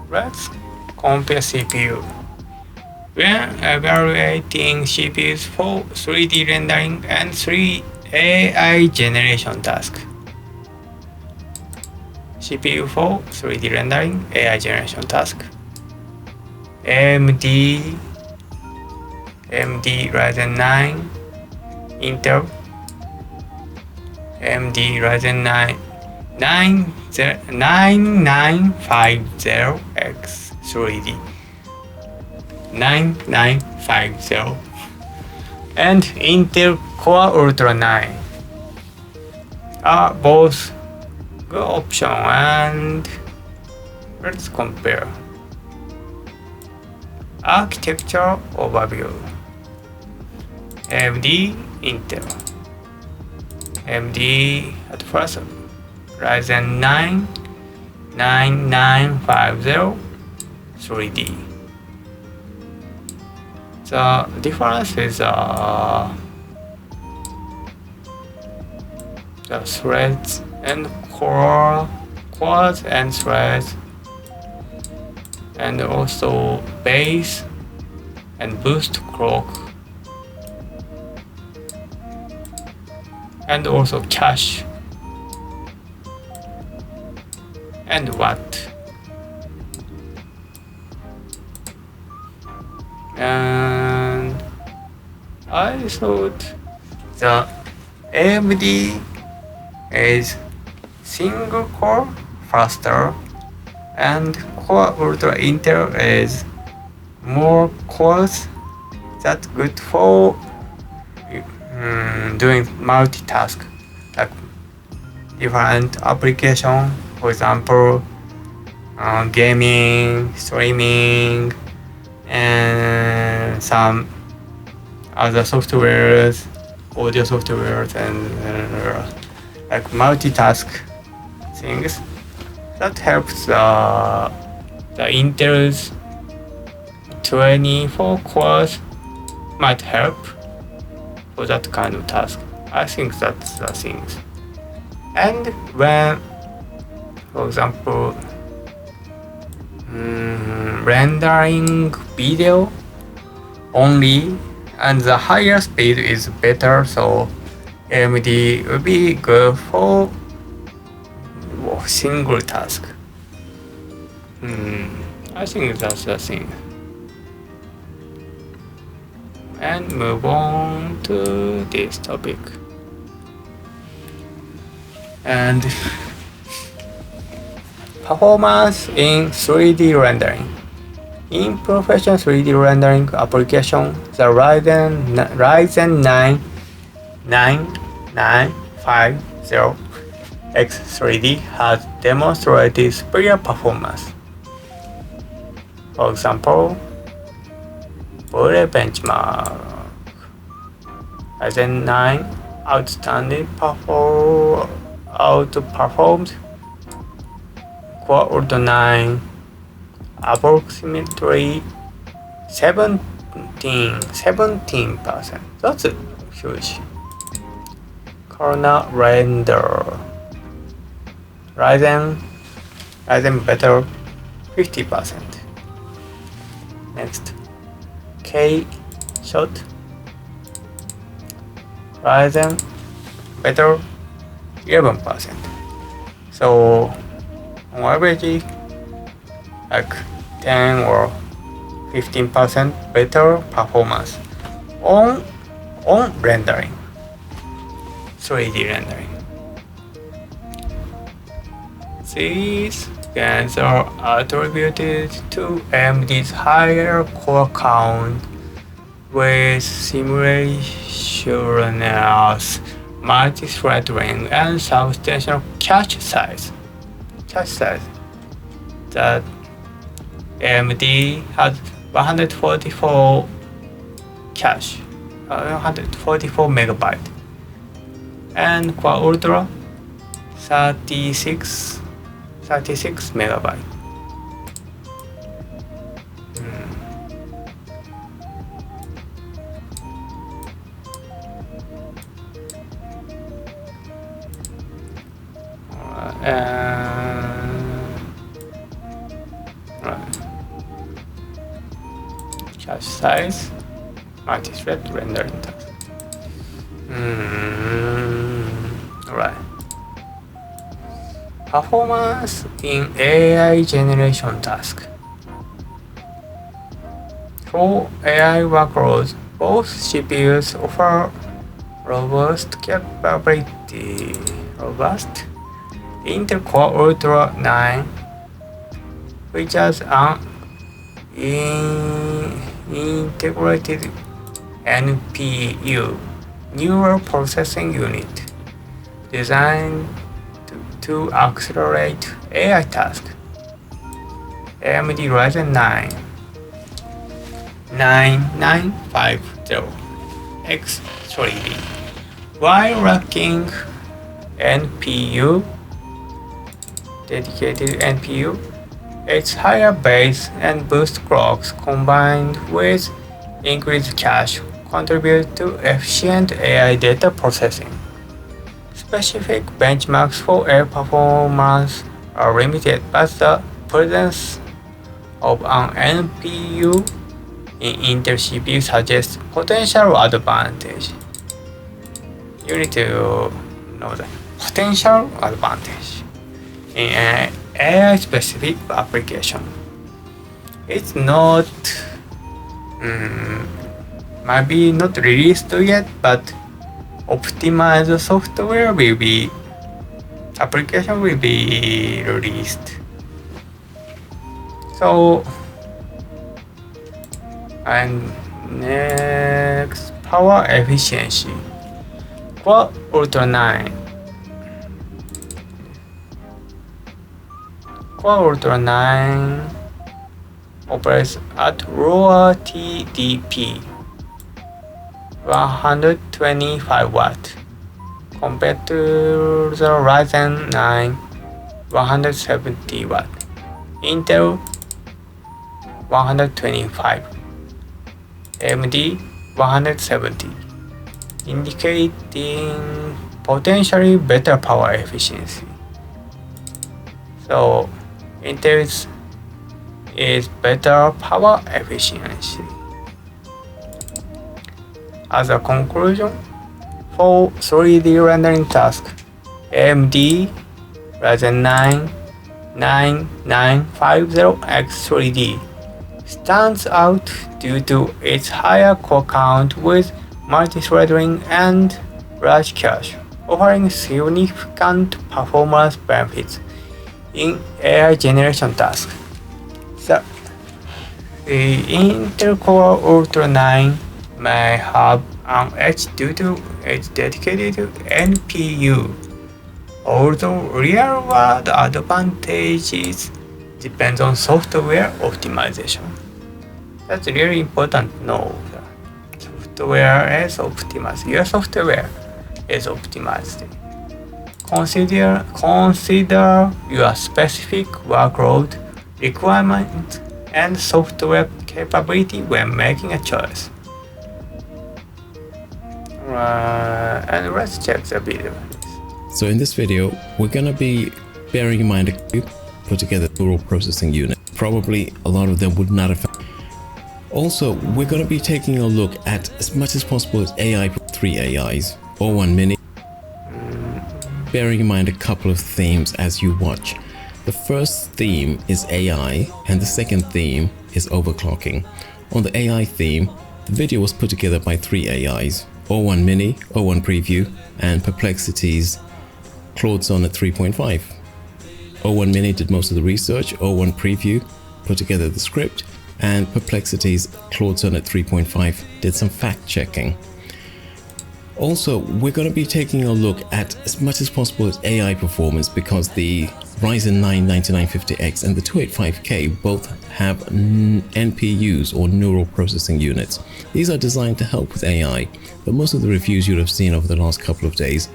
Let's compare CPU. When evaluating CPUs for 3D rendering and 3 AI generation task. CPU for 3D rendering, AI generation task. AMD Ryzen 9, Intel, AMD Ryzen 9 9950X3D 9950 and Intel Core Ultra 9 are both good option, and let's compare. Architecture overview. AMD, Intel. AMD at first, Ryzen 9 9950 3D. The difference is the threads and cores and threads, and also base and boost clock, and also cache and watt. And I thought the AMD is single core faster, and Core Ultra Intel is more cores. That's good for doing multitask, like different application, for example, gaming, streaming, and some other softwares, audio softwares, and like multitask things. That helps the Intel's 24 cores might help for that kind of task. I think that's the things. And when, for example, rendering video only, and the higher speed is better, so AMD will be good for single task. I think that's the thing. And move on to this topic. And performance in 3D rendering. In professional 3D rendering application, the Ryzen 9 9950X3D has demonstrated superior performance. For example, Bullet benchmark. Ryzen 9 outperformed Core Ultra 9 approximately 17%. That's huge. Corner render. Ryzen better 50%. Next, K shot. Ryzen better 11%. So on average, like 10 or 15% better performance on rendering, 3D rendering. These gains are attributed to AMD's higher core count with simultaneous multi-threading and substantial cache size. That AMD has 144 cache, 144 megabyte, and Core Ultra 36 megabyte. Right. Cache size, multi-thread rendering task. Right. Performance in AI generation task. For AI workloads, both CPUs offer robust Intel Core Ultra 9 features an integrated NPU, neural processing unit, designed to accelerate AI tasks. AMD Ryzen 9950X3D. While lacking dedicated NPU, its higher base and boost clocks combined with increased cache contribute to efficient AI data processing. Specific benchmarks for AI performance are limited, but the presence of an NPU in Intel CPU suggests potential advantage. You need to know the potential advantage in an AI-specific application. It's not, might be not released yet, but optimized software application will be released. So, and next, power efficiency. Core Ultra 9. Core Ultra 9 operates at lower TDP, 125 watt, compared to the Ryzen 9, 170 watt. Intel 125, AMD 170, indicating potentially better power efficiency. So Intel is better power efficiency. As a conclusion, for 3D rendering task, AMD Ryzen 9 9950X3D stands out due to its higher core count with multi-threading and large cache, offering significant performance benefits in AI generation tasks. The Intel Core Ultra 9 may have an edge due to its dedicated NPU, although real-world advantages depend on software optimization. That's really important to know. Software is optimized. Your software is optimized. Consider your specific workload requirement and software capability when making a choice. And let's check the video. So in this video, we're gonna be bearing in mind a put together neural processing unit. Probably a lot of them would not have. Also, we're gonna be taking a look at as much as possible as AI, 3 AIs or 1 mini. Bearing in mind a couple of themes as you watch. The first theme is AI and the second theme is overclocking. On the AI theme, the video was put together by 3 AIs, O1 Mini, O1 Preview, and Perplexity's Claude Sonnet 3.5. O1 Mini did most of the research, O1 Preview put together the script, and Perplexity's Claude Sonnet 3.5 did some fact checking. Also, we're going to be taking a look at as much as possible as AI performance because the Ryzen 9 9950X and the 285K both have NPUs or neural processing units. These are designed to help with AI, but most of the reviews you'd have seen over the last couple of days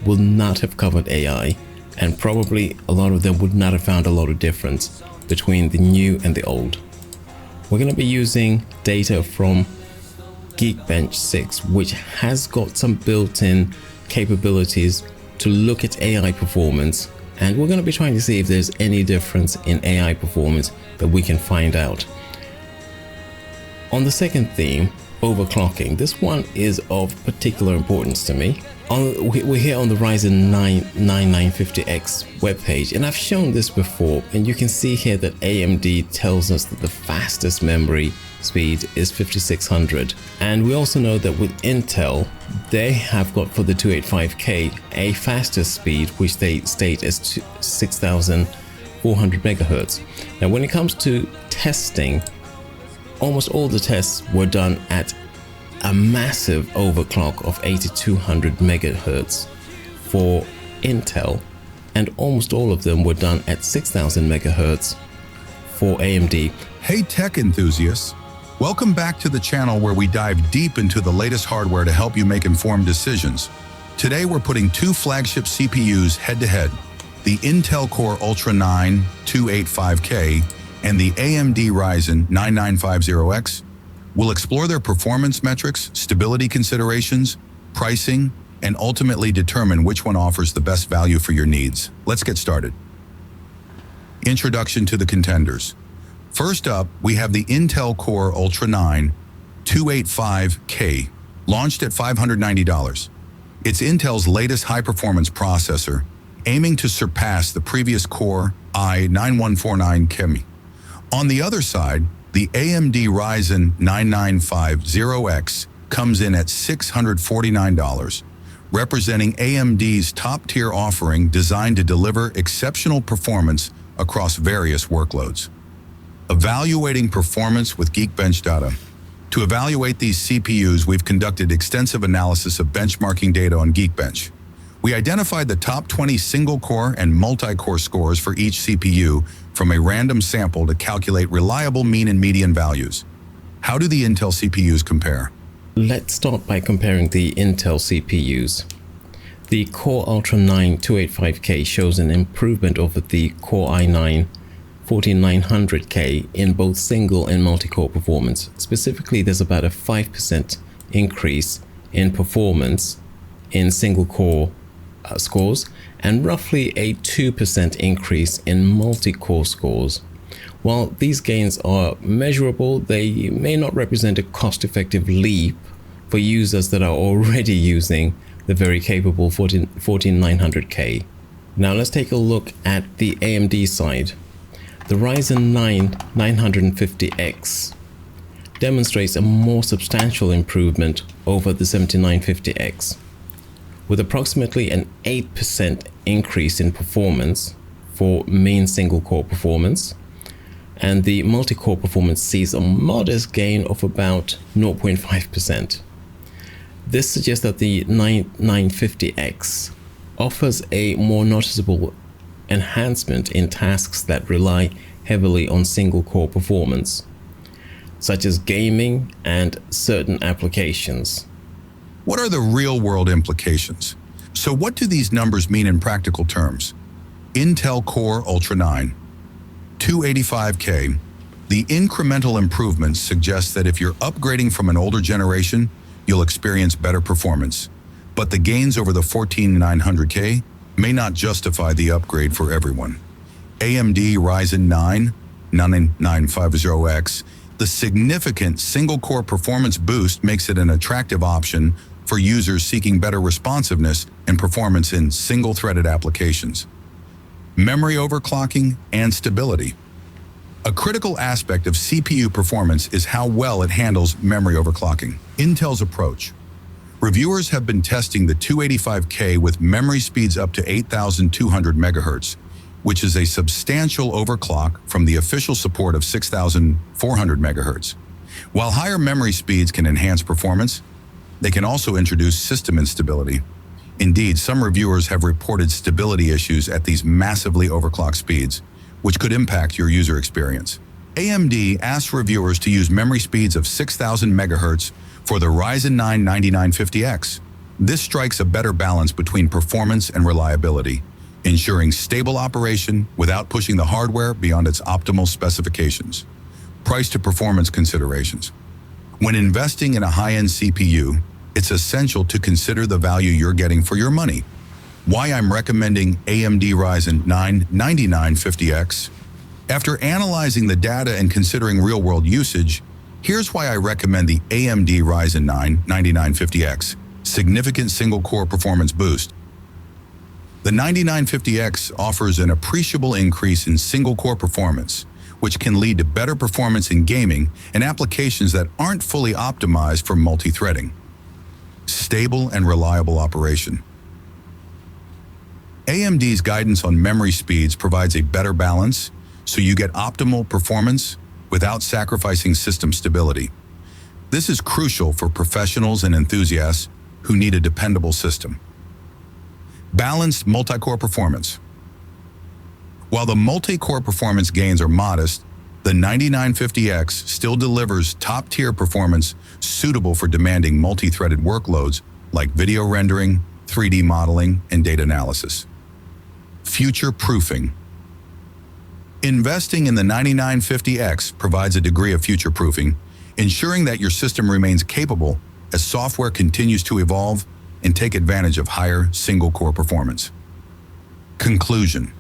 will not have covered AI, and probably a lot of them would not have found a lot of difference between the new and the old. We're going to be using data from Geekbench 6, which has got some built-in capabilities to look at AI performance and we're going to be trying to see if there's any difference in AI performance that we can find out. On the second theme, overclocking, this one is of particular importance to me. We're here on the Ryzen 9 9950X webpage, and I've shown this before, and you can see here that AMD tells us that the fastest memory speed is 5600, and we also know that with Intel they have got for the 285K a faster speed which they state as 6400 megahertz. Now when it comes to testing, almost all the tests were done at a massive overclock of 8200 megahertz for Intel, and almost all of them were done at 6000 megahertz for AMD. Hey tech enthusiasts, welcome back to the channel where we dive deep into the latest hardware to help you make informed decisions. Today we're putting two flagship CPUs head-to-head, the Intel Core Ultra 9 285K and the AMD Ryzen 9950X. We'll explore their performance metrics, stability considerations, pricing, and ultimately determine which one offers the best value for your needs. Let's get started. Introduction to the contenders. First up, we have the Intel Core Ultra 9 285K, launched at $590. It's Intel's latest high-performance processor, aiming to surpass the previous Core i9149K. On the other side, the AMD Ryzen 9950X comes in at $649, representing AMD's top-tier offering designed to deliver exceptional performance across various workloads. Evaluating performance with Geekbench data. To evaluate these CPUs, we've conducted extensive analysis of benchmarking data on Geekbench. We identified the top 20 single-core and multi-core scores for each CPU from a random sample to calculate reliable mean and median values. How do the Intel CPUs compare? Let's start by comparing the Intel CPUs. The Core Ultra 9 285K shows an improvement over the Core i9 14900K in both single and multi-core performance. Specifically, there's about a 5% increase in performance in single-core scores, and roughly a 2% increase in multi-core scores. While these gains are measurable, they may not represent a cost-effective leap for users that are already using the very capable 14900K. Now let's take a look at the AMD side. The Ryzen 9 950X demonstrates a more substantial improvement over the 7950X, with approximately an 8% increase in performance for main single-core performance, and the multi-core performance sees a modest gain of about 0.5%. This suggests that the 9950X offers a more noticeable enhancement in tasks that rely heavily on single-core performance, such as gaming and certain applications. What are the real-world implications? So what do these numbers mean in practical terms? Intel Core Ultra 9 285K. The incremental improvements suggest that if you're upgrading from an older generation, you'll experience better performance. But the gains over the 14900K may not justify the upgrade for everyone. AMD Ryzen 9 9950X. The significant single-core performance boost makes it an attractive option for users seeking better responsiveness and performance in single-threaded applications. Memory overclocking and stability. A critical aspect of CPU performance is how well it handles memory overclocking. Intel's approach. Reviewers have been testing the 285K with memory speeds up to 8,200 megahertz, which is a substantial overclock from the official support of 6,400 megahertz. While higher memory speeds can enhance performance, they can also introduce system instability. Indeed, some reviewers have reported stability issues at these massively overclocked speeds, which could impact your user experience. AMD asked reviewers to use memory speeds of 6,000 megahertz for the Ryzen 9 9950X. This strikes a better balance between performance and reliability, ensuring stable operation without pushing the hardware beyond its optimal specifications. Price to performance considerations. When investing in a high-end CPU, it's essential to consider the value you're getting for your money. why I'm recommending AMD Ryzen 9 9950X. After analyzing the data and considering real-world usage, here's why I recommend the AMD Ryzen 9 9950X. Significant single-core performance boost. The 9950X offers an appreciable increase in single-core performance, which can lead to better performance in gaming and applications that aren't fully optimized for multi-threading. Stable and reliable operation. AMD's guidance on memory speeds provides a better balance, so you get optimal performance without sacrificing system stability. This is crucial for professionals and enthusiasts who need a dependable system. Balanced multi-core performance. While the multi-core performance gains are modest, the 9950X still delivers top-tier performance suitable for demanding multi-threaded workloads like video rendering, 3D modeling, and data analysis. Future-proofing. Investing in the 9950X provides a degree of future-proofing, ensuring that your system remains capable as software continues to evolve and take advantage of higher single-core performance. Conclusion.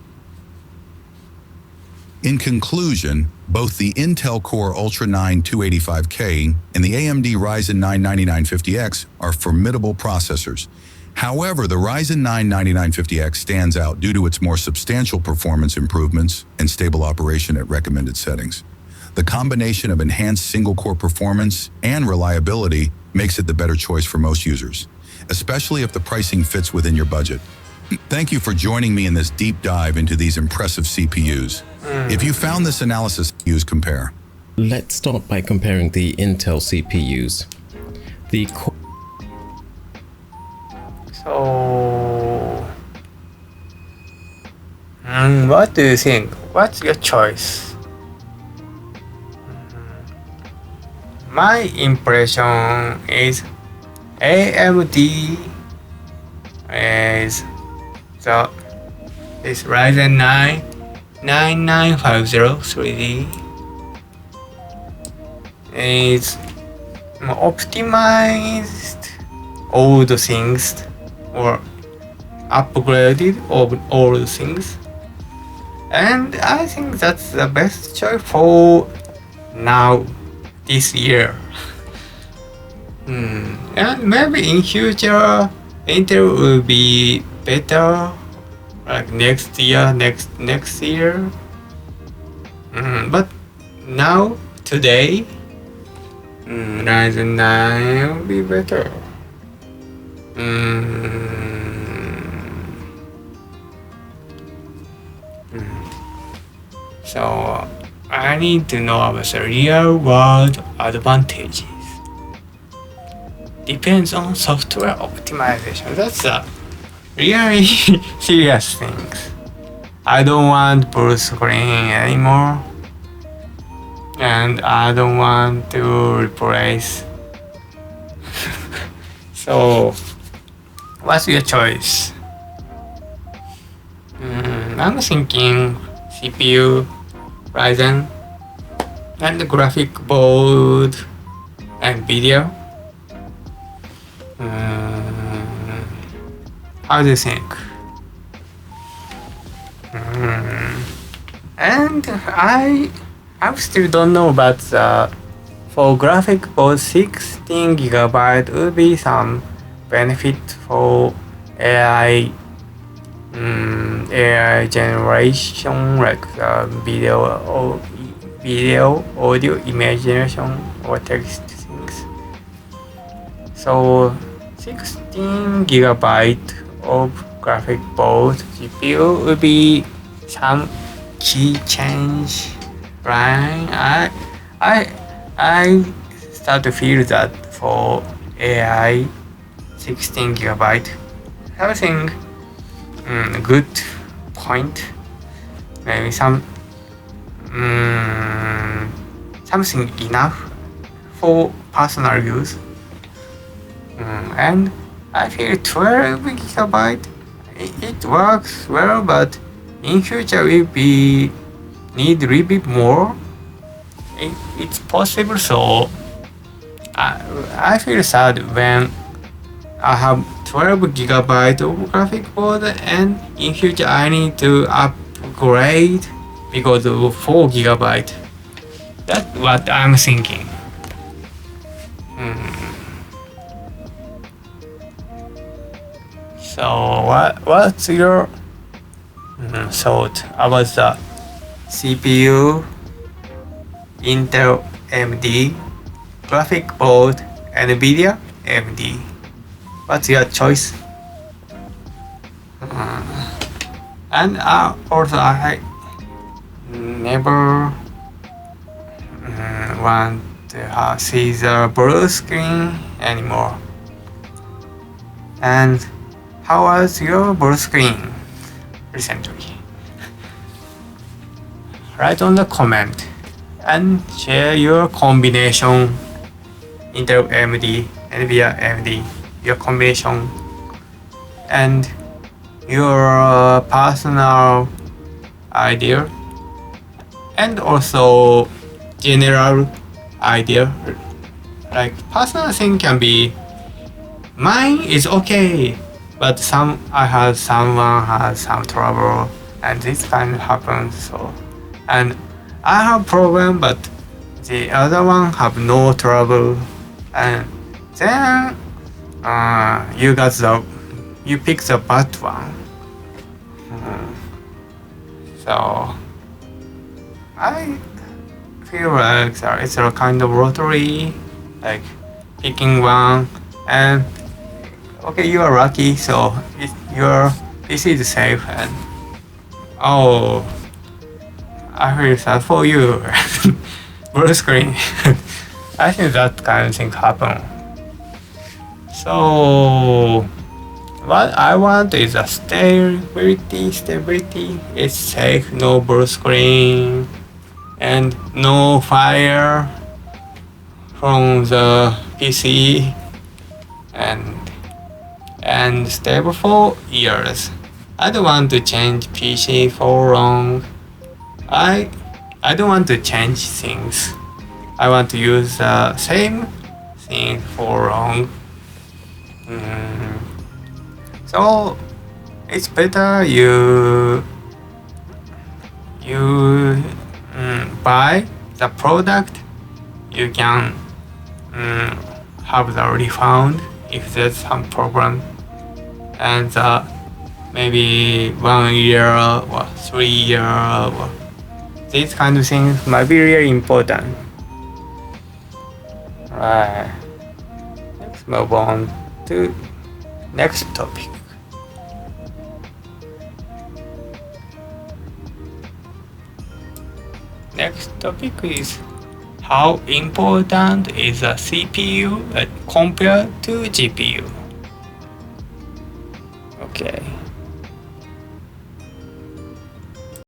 In conclusion, both the Intel Core Ultra 9 285K and the AMD Ryzen 9 9950X are formidable processors. However, the Ryzen 9 9950X stands out due to its more substantial performance improvements and stable operation at recommended settings. The combination of enhanced single-core performance and reliability makes it the better choice for most users, especially if the pricing fits within your budget. Thank you for joining me in this deep dive into these impressive CPUs. If you found this analysis, use compare. Let's start by comparing the Intel CPUs. The So, what do you think? What's your choice? My impression is AMD is this Ryzen 9 9950 3D is optimized all the things or upgraded all the things, and I think that's the best choice for now this year. And maybe in future Intel will be better, like next year. But now today, Ryzen 9 will be better. So I need to know about the real world advantages. Depends on software optimization. That's a really serious thing. I don't want full screen anymore, and I don't want to replace. So, what's your choice? I'm thinking CPU, Ryzen, and the graphic board, and video. How do you think? And I still don't know, but for graphic board 16GB will be some benefit for AI generation, like video, audio, image generation, or text things. So 16GB of graphic board GPU will be some key change line. I start to feel that for AI 16GB everything good point, maybe something enough for personal use. And I feel 12GB it works well, but in future will be need a little bit more. It's possible, so I feel sad when I have 12GB of graphic board, and in future I need to upgrade because of 4GB. That's what I'm thinking. So what's your thought about the CPU, Intel, AMD, graphic board, NVIDIA, AMD? What's your choice? And also I never want to see the blue screen anymore. And how was your blue screen recently? Write on the comment and share your combination Intel, AMD, NVIDIA, AMD, your combination and your personal idea and also general idea. Like personal thing can be mine is okay, but someone has some trouble and this kind of happens. So and I have problem but the other one have no trouble, and then you pick the bad one. So I feel like it's a kind of lottery, like picking one, and okay, you are lucky, so your PC is safe, and oh, I feel sad for you. Blue screen. I think that kind of thing happen. So what I want is a stability. It's safe, no blue screen, and no fire from the PC, and stable for years. I don't want to change PC for long. I don't want to change things. I want to use the same thing for long. So it's better you buy the product. You can have the refund if there's some problem, and maybe 1 year or 3 year or these kind of things might be really important. Right. Let's move on to next topic. Next topic is how important is a CPU compared to GPU. Okay.